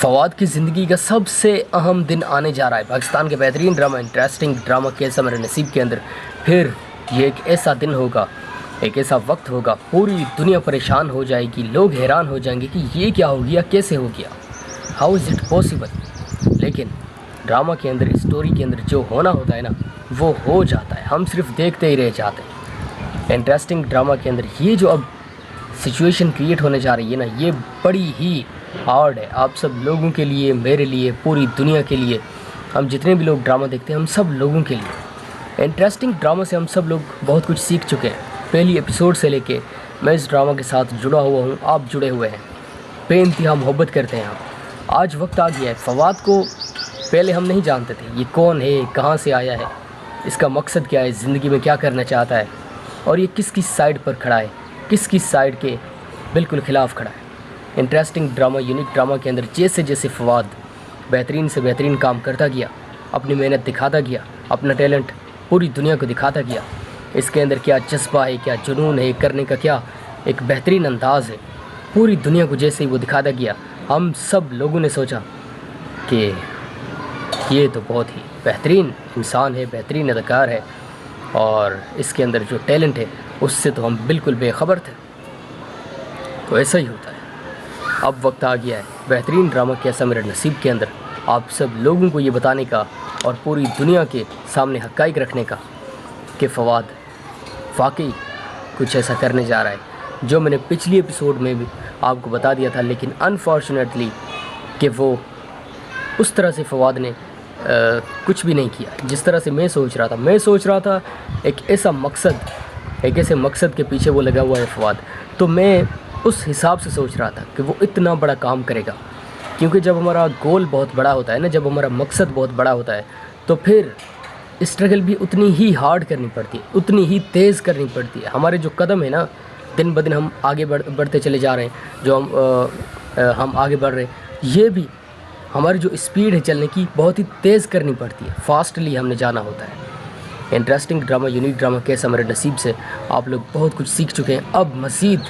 फवाद की ज़िंदगी का सबसे अहम दिन आने जा रहा है। पाकिस्तान के बेहतरीन ड्रामा, इंटरेस्टिंग ड्रामा कैसा मेरे नसीब के अंदर फिर ये एक ऐसा दिन होगा, एक ऐसा वक्त होगा, पूरी दुनिया परेशान हो जाएगी। लोग हैरान हो जाएंगे कि ये क्या हो गया, कैसे हो गया, हाउ इज़ इट पॉसिबल। लेकिन ड्रामा के अंदर, स्टोरी के अंदर जो होना होता है ना, वो हो जाता है। हम सिर्फ देखते ही रह जाते हैं। इंटरेस्टिंग ड्रामा के अंदर ये जो अब सिचुएशन क्रिएट होने जा रही है ना, ये बड़ी ही हार्ड है आप सब लोगों के लिए, मेरे लिए, पूरी दुनिया के लिए। हम जितने भी लोग ड्रामा देखते हैं, हम सब लोगों के लिए। इंटरेस्टिंग ड्रामा से हम सब लोग बहुत कुछ सीख चुके हैं। पहली एपिसोड से लेके मैं इस ड्रामा के साथ जुड़ा हुआ हूँ, आप जुड़े हुए हैं, बेइंतहा मोहब्बत करते हैं हम। आज वक्त आ गया है। फवाद को पहले हम नहीं जानते थे, ये कौन है, कहाँ से आया है, इसका मकसद क्या है, ज़िंदगी में क्या करना चाहता है, और ये किस किस साइड पर खड़ा है, किस किस साइड के बिल्कुल ख़िलाफ़ खड़ा है। इंटरेस्टिंग ड्रामा, यूनिक ड्रामा के अंदर जैसे जैसे फवाद बेहतरीन से बेहतरीन काम करता गया, अपनी मेहनत दिखाता गया, अपना टैलेंट पूरी दुनिया को दिखाता गया, इसके अंदर क्या जज्बा है, क्या जुनून है, करने का क्या एक बेहतरीन अंदाज़ है, पूरी दुनिया को जैसे ही वो दिखाता गया, हम सब लोगों ने सोचा कि ये तो बहुत ही बेहतरीन इंसान है, बेहतरीन अदाकार है, और इसके अंदर जो टैलेंट है उससे तो हम बिल्कुल बेखबर थे। तो ऐसा ही होता है। अब वक्त आ गया है बेहतरीन ड्रामा कैसा मेरे नसीब के अंदर आप सब लोगों को ये बताने का और पूरी दुनिया के सामने हक़ाइक़ रखने का कि फवाद वाकई कुछ ऐसा करने जा रहा है जो मैंने पिछली एपिसोड में भी आपको बता दिया था। लेकिन अनफॉर्चुनेटली कि वो उस तरह से फवाद ने कुछ भी नहीं किया जिस तरह से मैं सोच रहा था। मैं सोच रहा था एक ऐसा मकसद, एक ऐसे मकसद के पीछे वो लगा हुआ है फवाद, तो मैं उस हिसाब से सोच रहा था कि वो इतना बड़ा काम करेगा। क्योंकि जब हमारा गोल बहुत बड़ा होता है ना, जब हमारा मकसद बहुत बड़ा होता है, तो फिर स्ट्रगल भी उतनी ही हार्ड करनी पड़ती है, उतनी ही तेज़ करनी पड़ती है। हमारे जो कदम है ना, दिन ब दिन हम आगे बढ़ते चले जा रहे हैं, जो हम आगे बढ़ रहे हैं, ये भी हमारी जो स्पीड है चलने की बहुत ही तेज़ करनी पड़ती है, फास्टली हमने जाना होता है। इंटरेस्टिंग ड्रामा, यूनिक ड्रामा कैसा मेरे नसीब से आप लोग बहुत कुछ सीख चुके हैं। अब मज़ीद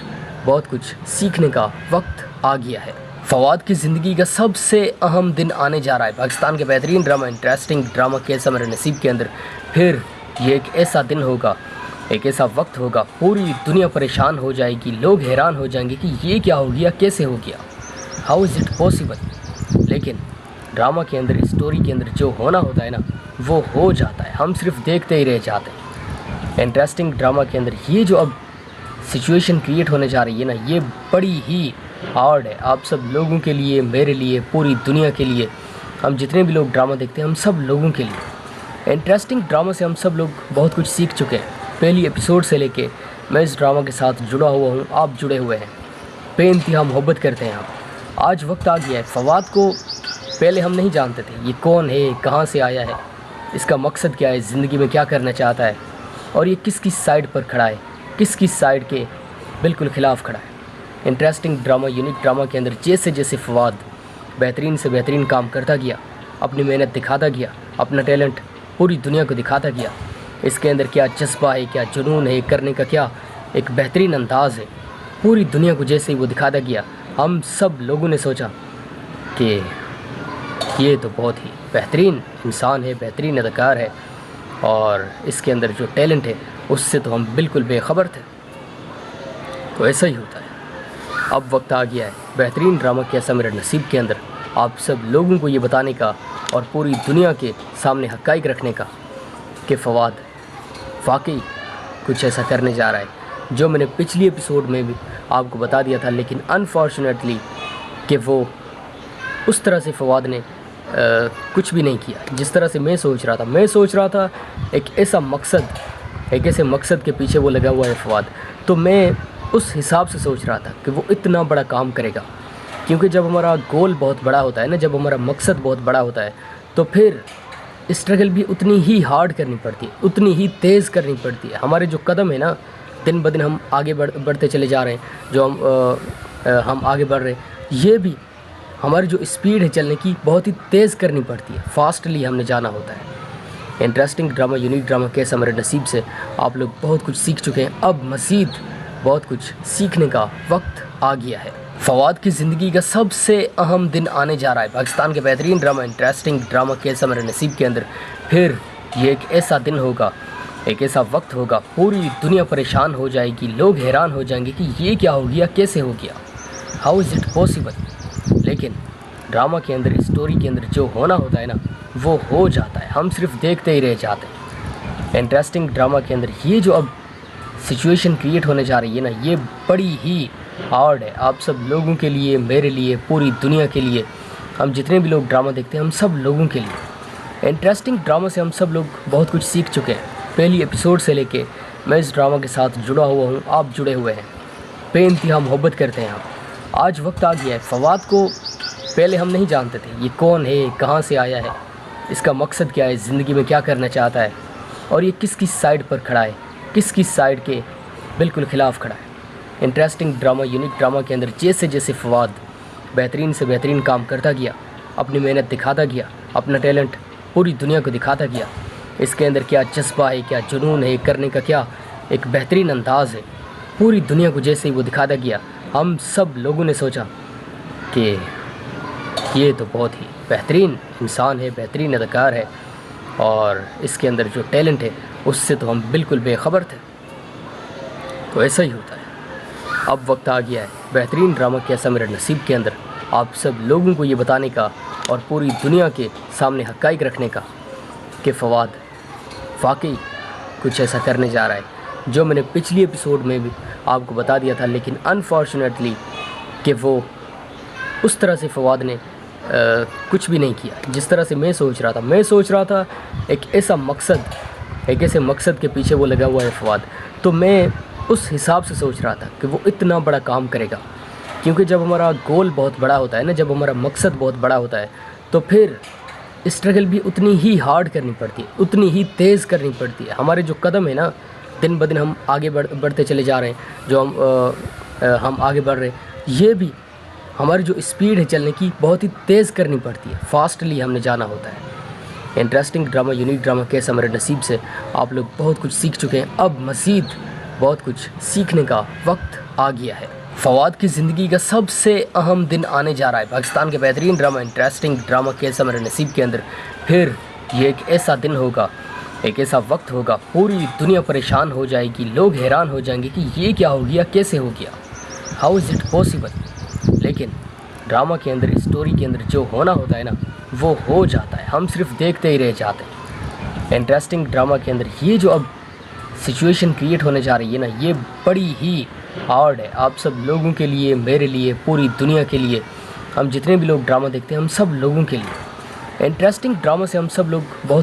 बहुत कुछ सीखने का वक्त आ गया है। फवाद की ज़िंदगी का सबसे अहम दिन आने जा रहा है। पाकिस्तान के बेहतरीन ड्रामा, इंटरेस्टिंग ड्रामा कैसा मेरे नसीब के अंदर फिर ये एक ऐसा दिन होगा, एक ऐसा वक्त होगा, पूरी दुनिया परेशान हो जाएगी। लोग हैरान हो जाएंगे कि ये क्या हो गया, कैसे हो गया, हाउ इज़ इट पॉसिबल। लेकिन ड्रामा के अंदर, स्टोरी के अंदर जो होना होता है ना, वो हो जाता है। हम सिर्फ देखते ही रह जाते हैं। इंटरेस्टिंग ड्रामा के अंदर ये जो अब सिचुएशन क्रिएट होने जा रही है ना, ये बड़ी ही हार्ड है आप सब लोगों के लिए, मेरे लिए, पूरी दुनिया के लिए। हम जितने भी लोग ड्रामा देखते हैं, हम सब लोगों के लिए। इंटरेस्टिंग ड्रामा से हम सब लोग बहुत कुछ सीख चुके हैं। पहली एपिसोड से लेके मैं इस ड्रामा के साथ जुड़ा हुआ हूँ, आप जुड़े हुए हैं, बेइंतहा मोहब्बत करते हैं हम। आज वक्त आ गया है। फवाद को पहले हम नहीं जानते थे, ये कौन है, कहाँ से आया है, इसका मकसद क्या है, ज़िंदगी में क्या करना चाहता है, और ये किस किस साइड पर खड़ा है, किस किस साइड के बिल्कुल ख़िलाफ़ खड़ा है। इंटरेस्टिंग ड्रामा, यूनिक ड्रामा के अंदर जैसे जैसे फवाद बेहतरीन से बेहतरीन काम करता गया, अपनी मेहनत दिखाता गया, अपना टैलेंट पूरी दुनिया को दिखाता गया, इसके अंदर क्या जज्बा है, क्या जुनून है, करने का क्या एक बेहतरीन अंदाज़ है, पूरी दुनिया को जैसे ही वो दिखाता गया, हम सब लोगों ने सोचा कि ये तो बहुत ही बेहतरीन इंसान है, बेहतरीन अदाकार है, और इसके अंदर जो टैलेंट है उससे तो हम बिल्कुल बेखबर थे। तो ऐसा ही होता है। अब वक्त आ गया है बेहतरीन ड्रामा कैसा मेरे नसीब के अंदर आप सब लोगों को ये बताने का और पूरी दुनिया के सामने हक़ाइक़ रखने का कि फवाद वाकई कुछ ऐसा करने जा रहा है जो मैंने पिछली एपिसोड में भी आपको बता दिया था। लेकिन अनफॉर्चुनेटली कि वो उस तरह से फवाद ने कुछ भी नहीं किया जिस तरह से मैं सोच रहा था। मैं सोच रहा था एक ऐसा मकसद, एक ऐसे मकसद के पीछे वो लगा हुआ है फवाद, तो मैं उस हिसाब से सोच रहा था कि वो इतना बड़ा काम करेगा। क्योंकि जब हमारा गोल बहुत बड़ा होता है ना, जब हमारा मकसद बहुत बड़ा होता है, तो फिर स्ट्रगल भी उतनी ही हार्ड करनी पड़ती है, उतनी ही तेज़ करनी पड़ती है। हमारे जो कदम है ना, दिन ब दिन हम आगे बढ़ते चले जा रहे हैं, जो हम आगे बढ़ रहे हैं, ये भी हमारी जो स्पीड है चलने की बहुत ही तेज़ करनी पड़ती है, फास्टली हमने जाना होता है। इंटरेस्टिंग ड्रामा, यूनिक ड्रामा कैसा मेरे नसीब से आप लोग बहुत कुछ सीख चुके हैं। अब मज़ीद बहुत कुछ सीखने का वक्त आ गया है। फवाद की ज़िंदगी का सबसे अहम दिन आने जा रहा है। पाकिस्तान के बेहतरीन ड्रामा, इंटरेस्टिंग ड्रामा कैसा मेरे नसीब के अंदर फिर ये एक ऐसा दिन होगा, एक ऐसा वक्त होगा, पूरी दुनिया परेशान हो जाएगी। लोग हैरान हो जाएंगे कि ये क्या हो गया, कैसे हो गया, हाउ इज़ इट पॉसिबल। लेकिन ड्रामा के अंदर, स्टोरी के अंदर जो होना होता है ना, वो हो जाता है। हम सिर्फ देखते ही रह जाते हैं। इंटरेस्टिंग ड्रामा के अंदर ये जो अब सिचुएशन क्रिएट होने जा रही है ना, ये बड़ी ही हार्ड है आप सब लोगों के लिए, मेरे लिए, पूरी दुनिया के लिए। हम जितने भी लोग ड्रामा देखते हैं, हम सब लोगों के लिए। इंटरेस्टिंग ड्रामा से हम सब लोग बहुत कुछ सीख चुके हैं। पहली एपिसोड से लेके मैं इस ड्रामा के साथ जुड़ा हुआ हूँ, आप जुड़े हुए हैं, बेइंतहा मोहब्बत करते हैं हम। आज वक्त आ गया है। फवाद को पहले हम नहीं जानते थे, ये कौन है, कहाँ से आया है, इसका मकसद क्या है, ज़िंदगी में क्या करना चाहता है, और ये किस साइड पर खड़ा है, किस साइड के बिल्कुल ख़िलाफ़ खड़ा है। इंटरेस्टिंग ड्रामा, यूनिक ड्रामा के अंदर जैसे जैसे फवाद बेहतरीन से बेहतरीन काम करता गया, अपनी मेहनत दिखाता गया, अपना टैलेंट पूरी दुनिया को दिखाता गया, इसके अंदर क्या जज्बा है, क्या जुनून है, करने का क्या एक बेहतरीन अंदाज़ है, पूरी दुनिया को जैसे ही वो दिखाता गया, हम सब लोगों ने सोचा कि ये तो बहुत ही बेहतरीन इंसान है, बेहतरीन अदाकार है, और इसके अंदर जो टैलेंट है उससे तो हम बिल्कुल बेखबर थे। तो ऐसा ही होता है। अब वक्त आ गया है बेहतरीन ड्रामा कैसा मेरा नसीब के अंदर आप सब लोगों को ये बताने का और पूरी दुनिया के सामने हक़ाइक़ रखने का कि फवाद वाकई कुछ ऐसा करने जा रहा है जो मैंने पिछली एपिसोड में भी आपको बता दिया था। लेकिन अनफॉर्चुनेटली कि वो उस तरह से फवाद ने कुछ भी नहीं किया जिस तरह से मैं सोच रहा था। मैं सोच रहा था एक ऐसे मकसद के पीछे वो लगा हुआ है फवाद, तो मैं उस हिसाब से सोच रहा था कि वो इतना बड़ा काम करेगा। क्योंकि जब हमारा गोल बहुत बड़ा होता है ना, जब हमारा मकसद बहुत बड़ा होता है, तो फिर स्ट्रगल भी उतनी ही हार्ड करनी पड़ती है, उतनी ही तेज़ करनी पड़ती है। हमारे जो कदम है ना, दिन ब दिन हम आगे बढ़ते चले जा रहे हैं, जो हम आगे बढ़ रहे हैं, ये भी हमारी जो स्पीड है चलने की बहुत ही तेज़ करनी पड़ती है, फास्टली हमने जाना होता है। इंटरेस्टिंग ड्रामा, यूनिक ड्रामा कैसा मेरे नसीब से आप लोग बहुत कुछ सीख चुके हैं। अब मज़ीद बहुत कुछ सीखने का वक्त आ गया है। फवाद की ज़िंदगी का सबसे अहम दिन आने जा रहा है। पाकिस्तान के बेहतरीन ड्रामा, इंटरेस्टिंग ड्रामा कैसा मेरे नसीब के अंदर फिर ये एक ऐसा दिन होगा, एक ऐसा वक्त होगा, पूरी दुनिया परेशान हो जाएगी। लोग हैरान हो जाएंगे कि ये क्या हो गया, कैसे हो गया, हाउ इज़ इट पॉसिबल। लेकिन ड्रामा के अंदर, स्टोरी के अंदर जो होना होता है ना, वो हो जाता है। हम सिर्फ देखते ही रह जाते हैं। इंटरेस्टिंग ड्रामा के अंदर ये जो अब सिचुएशन क्रिएट होने जा रही है ना, ये बड़ी ही हार्ड है आप सब लोगों के लिए, मेरे लिए, पूरी दुनिया के लिए। हम जितने भी लोग ड्रामा देखते हैं, हम सब लोगों के लिए। इंटरेस्टिंग ड्रामा से हम सब लोग बहुत